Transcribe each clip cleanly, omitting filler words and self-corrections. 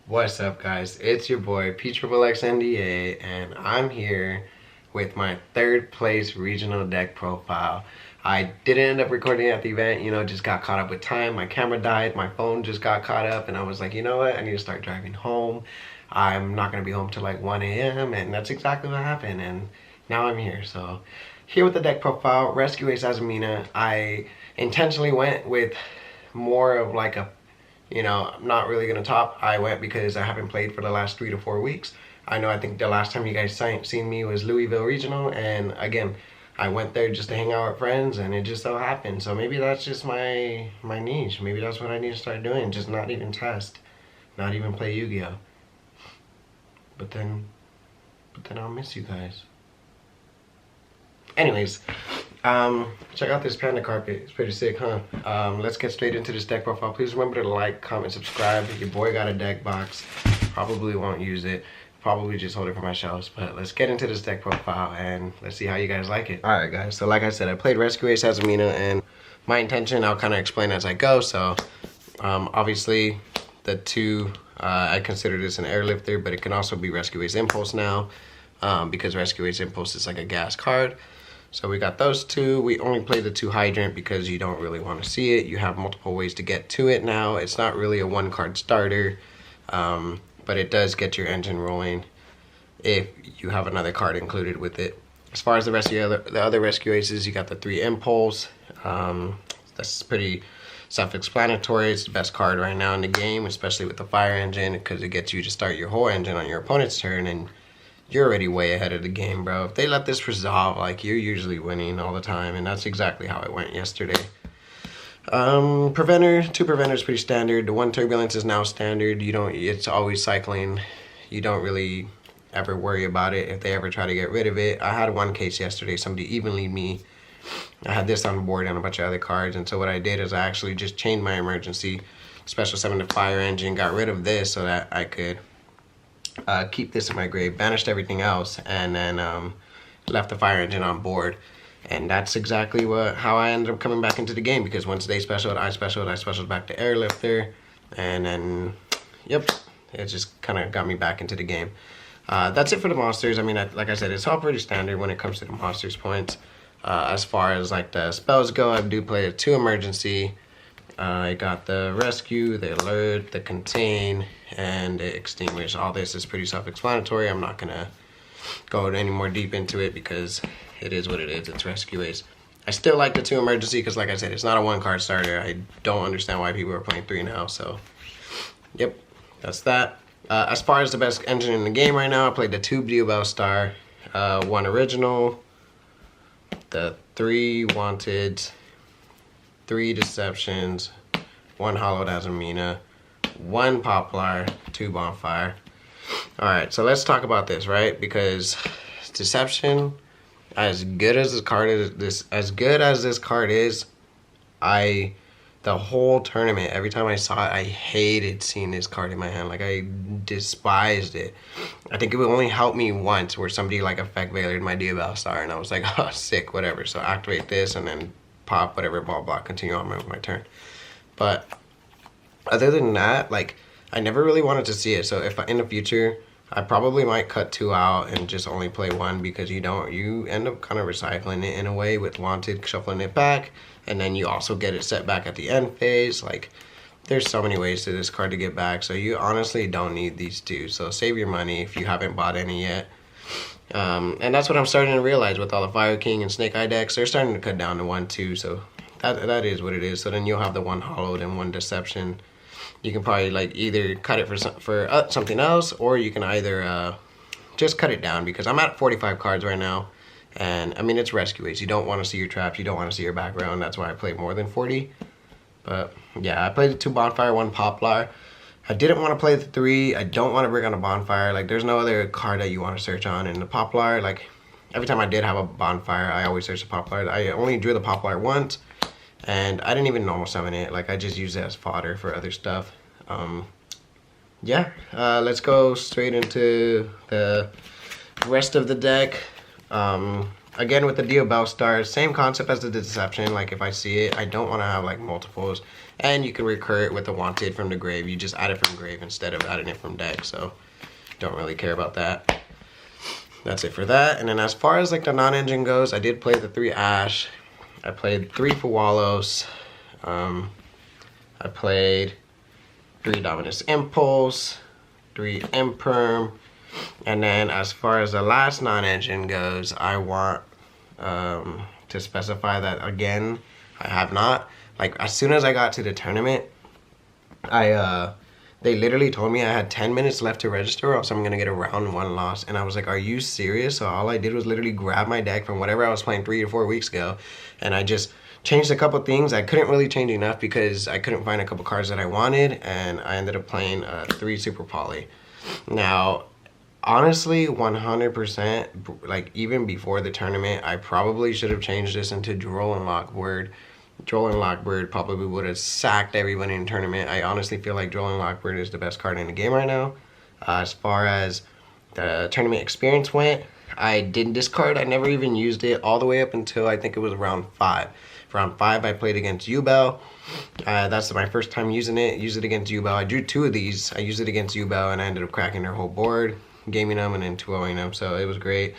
What's up, guys? It's your boy Pxxxnda, and I'm here with my third place regional deck profile. I didn't end up recording at the event, just got caught up with time. My camera died, my phone just got caught up, and I was like, you know what? I need to start driving home. I'm not gonna be home till like 1 a.m. and that's exactly what happened, and now I'm here. So here with the deck profile, Rescue Ace AZAMINA. I intentionally went with more of like a I'm not really gonna top. I went because I haven't played for the last 3 to 4 weeks. I think the last time you guys seen me was Louisville Regional, and again, I went there just to hang out with friends, and it just so happened. So maybe that's just my niche. Maybe that's what I need to start doing. Just not even test, not even play Yu-Gi-Oh. But then I'll miss you guys. Anyways, check out this Panda carpet. It's pretty sick, huh? Let's get straight into this deck profile. Please remember to like, comment, subscribe. Your boy got a deck box. Probably won't use it. Probably just hold it for my shelves. But let's get into this deck profile and let's see how you guys like it. Alright guys, so like I said, I played Rescue Ace AZAMINA, and my intention I'll kind of explain as I go. So obviously the two, I consider this an airlifter, but it can also be Rescue Ace Impulse now, because Rescue Ace Impulse is like a gas card. So we got those two. We only play the 2 hydrant because you don't really want to see it. You have multiple ways to get to it now. It's not really a 1-card starter, but it does get your engine rolling if you have another card included with it. As far as the rest of the other Rescue Aces, you got the 3 Impulse. That's pretty self-explanatory. It's the best card right now in the game, especially with the fire engine, because it gets you to start your whole engine on your opponent's turn, and you're already way ahead of the game, bro. If they let this resolve, like, you're usually winning all the time, and that's exactly how it went yesterday. Preventer, 2 preventers pretty standard. The 1 turbulence is now standard. It's always cycling. You don't really ever worry about it if they ever try to get rid of it. I had one case yesterday, somebody evenly me. I had this on the board and a bunch of other cards, and so what I did is I actually just chained my emergency, special summon the fire engine, got rid of this so that I could keep this in my grave, banished everything else, and then left the fire engine on board. And that's exactly how I ended up coming back into the game, because once they specialed, I specialed back to airlifter, and then, yep, it just kind of got me back into the game. That's it for the monsters. I mean, like I said, it's all pretty standard when it comes to the monsters points. As far as like the spells go, I do play a 2 emergency. I got the rescue, the alert, the contain, and the extinguish. All this is pretty self-explanatory. I'm not gonna go any more deep into it because it is what it is. It's Rescue Ace. I still like the 2 emergency because, like I said, it's not a 1-card starter. I don't understand why people are playing 3 now. So, yep, that's that. As far as the best engine in the game right now, I played the 2 Bell Star, 1 original, the 3 wanted, 3 deceptions, 1 hollowed AZAMINA, 1 poplar, 2 bonfire. Alright, so let's talk about this, right? Because deception, as good as this card is, the whole tournament, every time I saw it, I hated seeing this card in my hand. Like, I despised it. I think it would only help me once, where somebody like effect veilered my Bell Star, and I was like, oh, sick, whatever. So activate this and then pop whatever, ball block, continue on with my turn. But other than that, like, I never really wanted to see it. So if in the future, I probably might cut 2 out and just only play 1, because you end up kind of recycling it in a way with wanted, shuffling it back, and then you also get it set back at the end phase. Like, there's so many ways to this card to get back, so you honestly don't need these 2. So save your money if you haven't bought any yet. And that's what I'm starting to realize with all the Fire King and Snake Eye decks. They're starting to cut down to 1, 2, so that is what it is. So then you'll have the 1 hollowed and 1 deception. You can probably like either cut it for something else, or you can either just cut it down, because I'm at 45 cards right now, and I mean, it's Rescue Ace. You don't want to see your traps, you don't want to see your background. That's why I play more than 40. But yeah, I played the 2 bonfire, 1 poplar. I didn't want to play the 3. I don't want to bring on a bonfire. Like, there's no other card that you want to search on. And the poplar, like, every time I did have a bonfire, I always searched the poplar. I only drew the poplar once, and I didn't even normal summon it. Like, I just used it as fodder for other stuff. Yeah, let's go straight into the rest of the deck. again, with the Dio Bellstar, same concept as the Deception. Like, if I see it, I don't want to have, like, multiples. And you can recur it with the Wanted from the grave. You just add it from grave instead of adding it from deck, so don't really care about that. That's it for that. And then as far as, like, the non-engine goes, I did play the 3 Ash. I played 3 Phewalos. I played 3 Dominus Impulse, 3 Imperm. And then as far as the last non-engine goes, I want to specify that again, I have not. Like, as soon as I got to the tournament, they literally told me I had 10 minutes left to register or else I'm gonna get a round 1 loss. And I was like, are you serious? So all I did was literally grab my deck from whatever I was playing 3 to 4 weeks ago, and I just changed a couple things. I couldn't really change enough because I couldn't find a couple cards that I wanted, and I ended up playing 3 Super Poly. Now, honestly, 100%, like, even before the tournament, I probably should have changed this into Droll and Lockbird. Droll and Lockbird probably would have sacked everybody in the tournament. I honestly feel like Droll and Lockbird is the best card in the game right now. As far as the tournament experience went, I didn't discard. I never even used it all the way up until I think it was round 5. For round 5, I played against Ubel. That's my first time using it. Used it against Ubel. I drew 2 of these. I used it against Ubel, and I ended up cracking their whole board, gaming them, and then 2-0ing them, so it was great.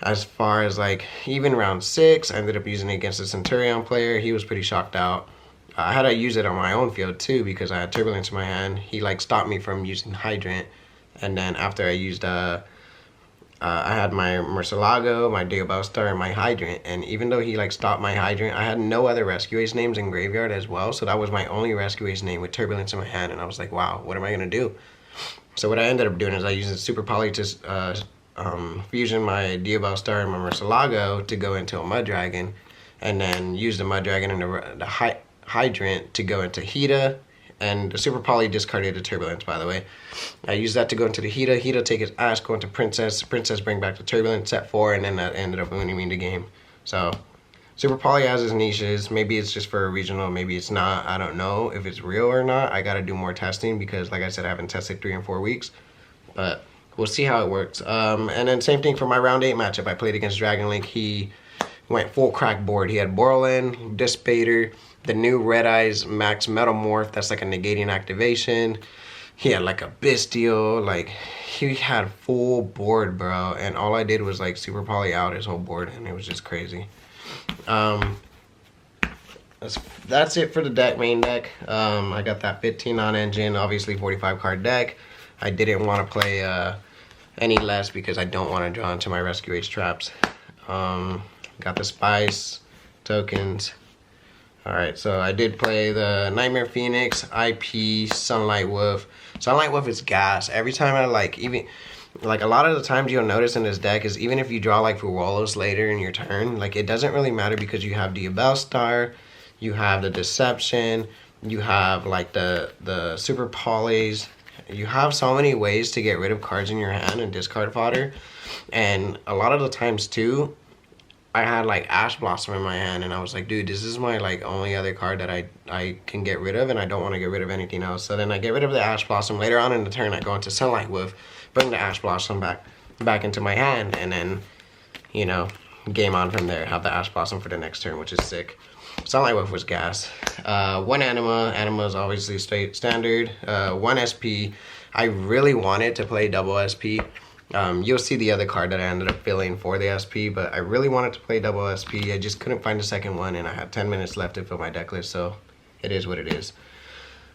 As far as, like, even round 6, I ended up using it against a Centurion player. He was pretty shocked out. I had to use it on my own field, too, because I had Turbulence in my hand. He, like, stopped me from using Hydrant. And then after I used, I had my Murcielago, my Dio Bellstar, and my Hydrant. And even though he, like, stopped my Hydrant, I had no other Rescue Ace names in Graveyard as well. So that was my only Rescue Ace name with Turbulence in my hand. And I was like, wow, what am I going to do? So what I ended up doing is I used the Super Poly to fusion my Dio Bellstar and my Murcielago to go into a Mud Dragon, and then use the Mud Dragon and the Hydrant to go into Hida, and the Super Poly discarded the Turbulence, by the way. I used that to go into the Hida. Hida take his Ash, go into Princess. Princess bring back the Turbulence, set 4, and then that ended up winning me the game. So Super Poly has his niches. Maybe it's just for a regional, maybe it's not. I don't know if it's real or not. I gotta do more testing because, like I said, I haven't tested 3 and 4 weeks. But we'll see how it works. And then same thing for my round 8 matchup. I played against Dragon Link. He went full crack board. He had Borland, Dispater, the new Red Eyes Max Metamorph. That's like a negating activation. He had like a Bestial. Like, he had full board, bro. And all I did was like Super Poly out his whole board, and it was just crazy. That's it for the deck, main deck. I got that 15 on engine, obviously 45 card deck. I didn't want to play any less because I don't want to draw into my Rescue Ace traps. Got the Spice tokens. Alright, so I did play the Nightmare Phoenix, IP, Sunlight Wolf. Sunlight Wolf is gas. Every time I like a lot of the times you'll notice in this deck is even if you draw like Phewalos later in your turn, like it doesn't really matter because you have Dio Bellstar, you have the Deception, you have like the Super Polys. You have so many ways to get rid of cards in your hand and discard fodder. And a lot of the times too, I had like Ash Blossom in my hand and I was like, dude, this is my like only other card that I can get rid of, and I don't want to get rid of anything else. So then I get rid of the Ash Blossom. Later on in the turn, I go into Sunlight Wolf, bring the Ash Blossom back into my hand, and then, you know, game on from there. Have the Ash Blossom for the next turn, which is sick. Sunlight Wolf was gas. 1 Anima. Anima is obviously standard. 1 SP. I really wanted to play double SP. You'll see the other card that I ended up filling for the SP, but I really wanted to play double SP. I just couldn't find a second one, and I had 10 minutes left to fill my deck list, so it is what it is.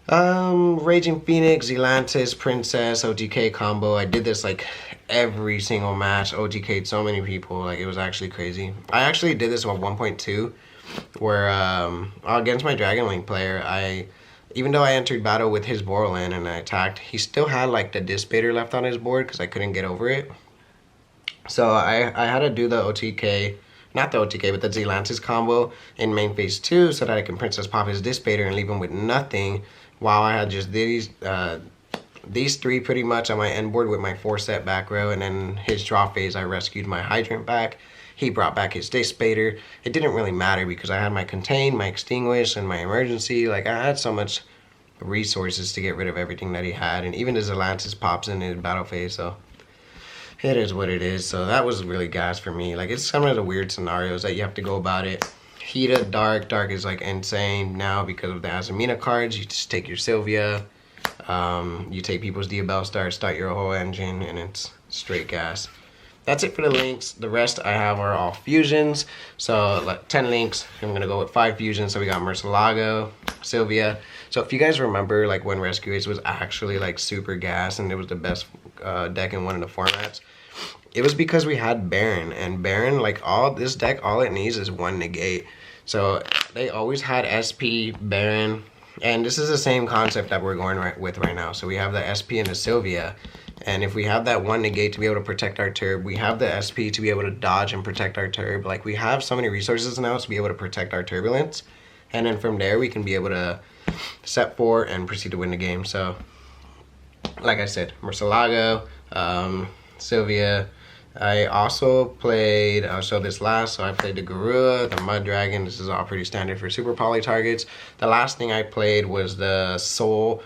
Raging Phoenix, Zelantis, Princess, OTK combo. I did this like every single match. OTK'd so many people, like it was actually crazy. I actually did this on 1.2, where against my Dragon Link player, even though I entered battle with his Borland and I attacked, he still had like the Dispater left on his board because I couldn't get over it. So I had to do the OTK, not the OTK, but the Zelantis combo in main phase 2 so that I can Princess pop his Dispater and leave him with nothing, while I had just these 3 pretty much on my end board with my 4 set back row, and then his draw phase I rescued my Hydrant back. He brought back his Dispater. It didn't really matter because I had my Contain, my Extinguish, and my Emergency. Like, I had so much resources to get rid of everything that he had, and even the Zelantis pops in his battle phase, so it is what it is. So that was really gas for me. Like, it's some of the weird scenarios that you have to go about it. Heated, dark is like insane now because of the AZAMINA cards. You just take your Sylvia, you take people's Diabell start your whole engine, and it's straight gas. That's it for the links. The rest I have are all fusions. So like 10 links. I'm gonna go with 5 fusions. So we got Murcielago, Sylvia. So if you guys remember, like when Rescue Ace was actually like super gas and it was the best deck in one of the formats, it was because we had Baron, and Baron, like this deck, all it needs is 1 negate. So they always had SP, Baron, and this is the same concept that we're going with right now. So we have the SP and the Sylvia. And if we have that 1 negate to be able to protect our turb, we have the SP to be able to dodge and protect our turb. Like, we have so many resources now to be able to protect our turbulence. And then from there, we can be able to set 4 and proceed to win the game. So, like I said, Murcielago, Sylvia. I also played, I'll show this last, so I played the Garua, the Mud Dragon. This is all pretty standard for super poly targets. The last thing I played was the Soul.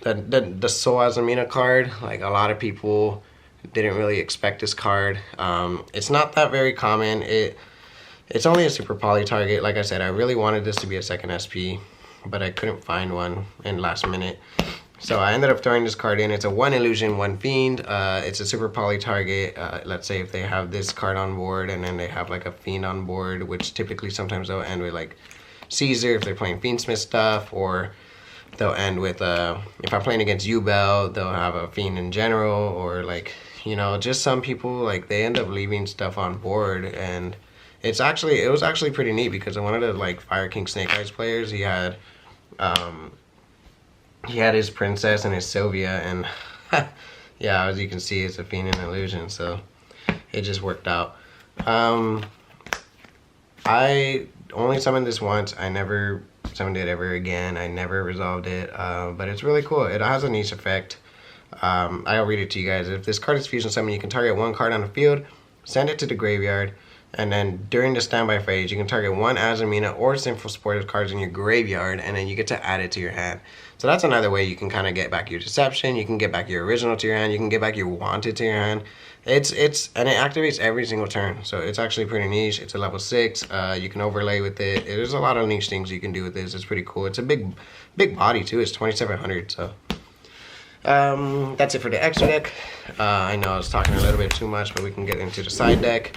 The Soul AZAMINA card. Like, a lot of people didn't really expect this card. It's not that very common. It's only a super poly target. Like I said, I really wanted this to be a second SP, but I couldn't find one in last minute. So I ended up throwing this card in. It's a 1 illusion, 1 fiend. It's a super poly target. Let's say if they have this card on board and then they have like a fiend on board, which typically sometimes they'll end with like Caesar if they're playing Fiendsmith stuff, or they'll end with, if I'm playing against Ubel, they'll have a Fiend in general, or like, you know, just some people, like, they end up leaving stuff on board, and it was actually pretty neat because one of the, like, Fire King Snake Eyes players, he had his Princess and his Sylvia, and yeah, as you can see, it's a Fiend and Illusion, so it just worked out. I only summoned this once. I never summoned it ever again. I never resolved it, but it's really cool. It has a niche effect. I'll read it to you guys. If this card is fusion summon, you can target 1 card on the field, send it to the graveyard, and then during the standby phase, you can target 1 AZAMINA or Sinful Supportive cards in your graveyard, and then you get to add it to your hand. So that's another way you can kind of get back your Deception. You can get back your original to your hand. You can get back your Wanted to your hand. And it activates every single turn, so it's actually pretty niche. It's a level 6. You can overlay with it. There's a lot of niche things you can do with this. It's pretty cool. It's a big body too. It's 2,700. So that's it for the extra deck. I know I was talking a little bit too much, but we can get into the side deck.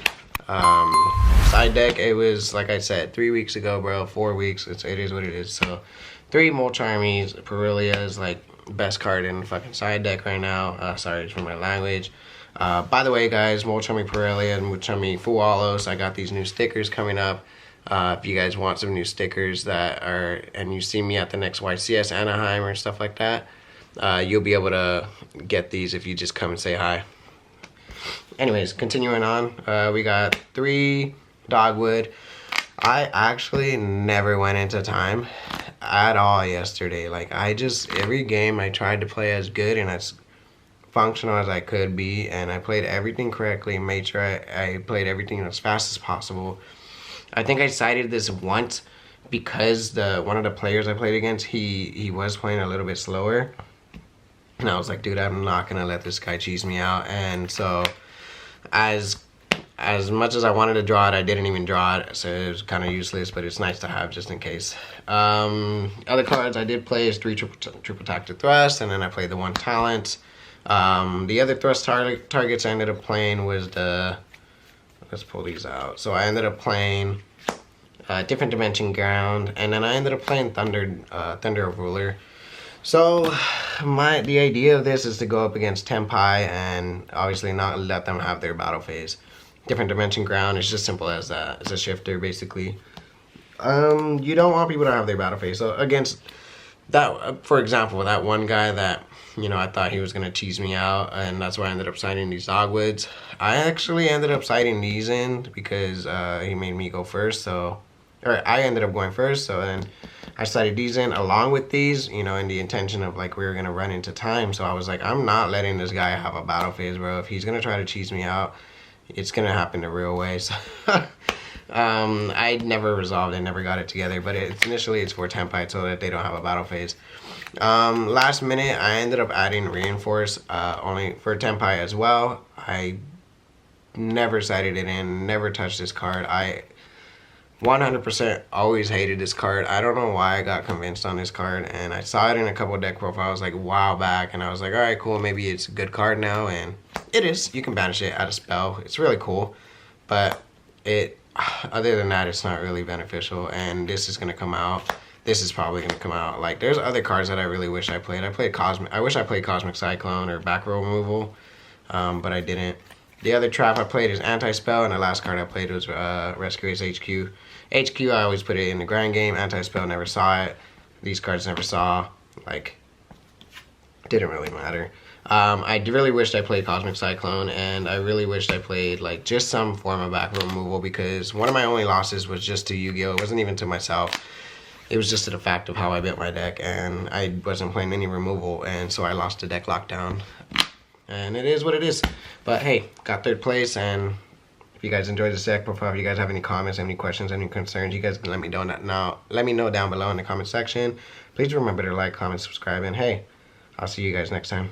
Side deck. It was, like I said, 3 weeks ago, bro. 4 weeks. It is what it is. So 3 Molcharmies. Perillia is like best card in the fucking side deck right now. Sorry for my language. By the way, guys, Molcharmy Perillia and Molcharmy Fualos, I got these new stickers coming up. If you guys want some new stickers and you see me at the next YCS Anaheim or stuff like that, you'll be able to get these if you just come and say hi. Anyways, continuing on, we got 3 Dogwood. I actually never went into time at all yesterday. Like, every game I tried to play as good and as functional as I could be, and I played everything correctly, made sure I played everything as fast as possible. I think I cited this once because one of the players I played against, he was playing a little bit slower, and I was like, dude, I'm not gonna let this guy cheese me out. And so as much as I wanted to draw it, I didn't even draw it, so it was kind of useless, but it's nice to have just in case. Other cards I did play is 3 triple tactic thrust, and then I played the 1 talent. The other thrust targets I ended up playing was let's pull these out. So I ended up playing Different Dimension Ground, and then I ended up playing Thunder Ruler. So the idea of this is to go up against Tenpai and obviously not let them have their battle phase. Different Dimension Ground is just simple as that. It's a shifter, basically. You don't want people to have their battle phase. So against that, for example, that one guy that, you know, I thought he was going to cheese me out, and that's why I ended up citing these Dogwoods. I actually ended up citing these in because he made me go first, or I ended up going first, so then I cited these in along with these, you know, in the intention of, like, we were going to run into time. So I was like, I'm not letting this guy have a battle phase, bro. If he's going to try to cheese me out, it's going to happen the real way. So I never resolved it, never got it together, but initially it's for Tenpai so that they don't have a battle phase. Last minute, I ended up adding Reinforce only for Tenpai as well. I never sided it in, never touched this card. I 100% always hated this card. I don't know why I got convinced on this card, and I saw it in a couple of deck profiles like a while back, and I was like, alright, cool, maybe it's a good card now, and it is. You can banish it out of spell. It's really cool, but it, other than that, it's not really beneficial, and this is going to come out. This is probably going to come out. Like, there's other cards that I really wish I played. I wish I played Cosmic Cyclone or back row removal, but I didn't. The other trap I played is Anti-Spell, and the last card I played was Rescue Ace HQ. HQ, I always put it in the grind game. Anti-Spell, never saw it. These cards never saw. Like, didn't really matter. I really wished I played Cosmic Cyclone, and I really wished I played like just some form of back row removal, because one of my only losses was just to Yu-Gi-Oh! It wasn't even to myself. It was just to the fact of how I built my deck, and I wasn't playing any removal, and so I lost the deck lockdown. And it is what it is. But hey, got 3rd place, and if you guys enjoyed this deck profile, if you guys have any comments, any questions, any concerns, you guys can let me know now. Let me know down below in the comment section. Please remember to like, comment, subscribe, and hey, I'll see you guys next time.